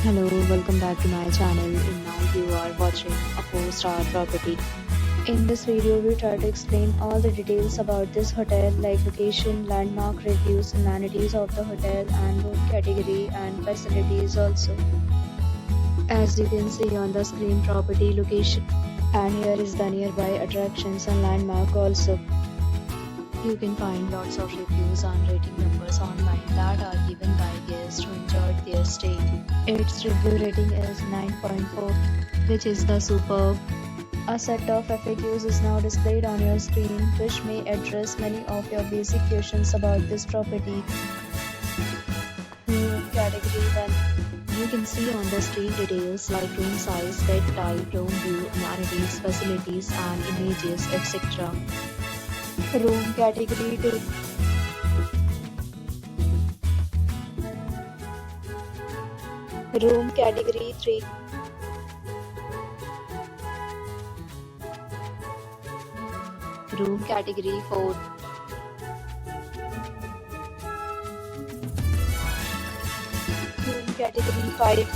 Hello, welcome back to my channel, and now you are watching a 4-star property. In this video, we try to explain all the details about this hotel like location, landmark reviews, amenities of the hotel and room category and facilities also. As you can see on the screen, property location, and here is the nearby attractions and landmark also. You can find lots of reviews and rating numbers online that are given by guests who enjoyed their stay. Its review rating is 9.4, which is the superb. A set of FAQs is now displayed on your screen, which may address many of your basic questions about this property. Room category 1. You can see on the screen details like room size, bed type, room view, amenities, facilities, and images, etc. Room category 2. Room category 3. Room category 4. Room category 5.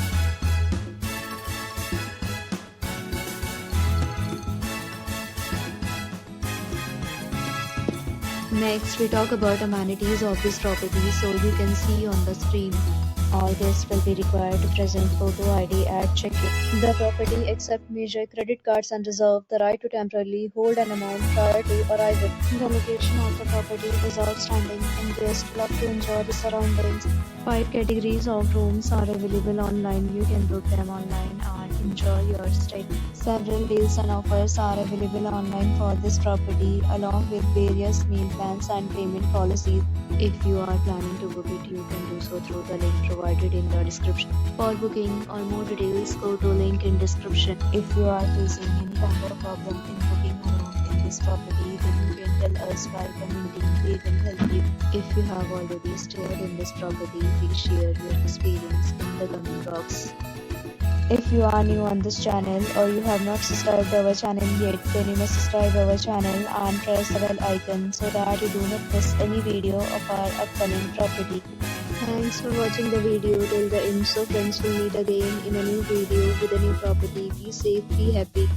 Next, we talk about amenities of this property. So you can see on the screen, all guests will be required to present photo ID at check-in. The property accepts major credit cards and reserves the right to temporarily hold an amount prior to arrival. The location of the property is outstanding and guests love to enjoy the surroundings. 5 categories of rooms are available online. You can book them online and enjoy your stay. Several deals and offers are available online for this property, along with various meal plans and payment policies. If you are planning to book it, you can do so through the link provided in the description. For booking or more details, go to link in description. If you are facing any kind of problem in booking a room in this property, then you can tell us by commenting. We will help you. If you have already stayed in this property, please share your experience in the comment box. If you are new on this channel or you have not subscribed our channel yet, then you must subscribe our channel and press the bell icon so that you do not miss any video of our upcoming property. Thanks for watching the video till the end. So friends, will meet again in a new video with a new property. Be safe, be happy.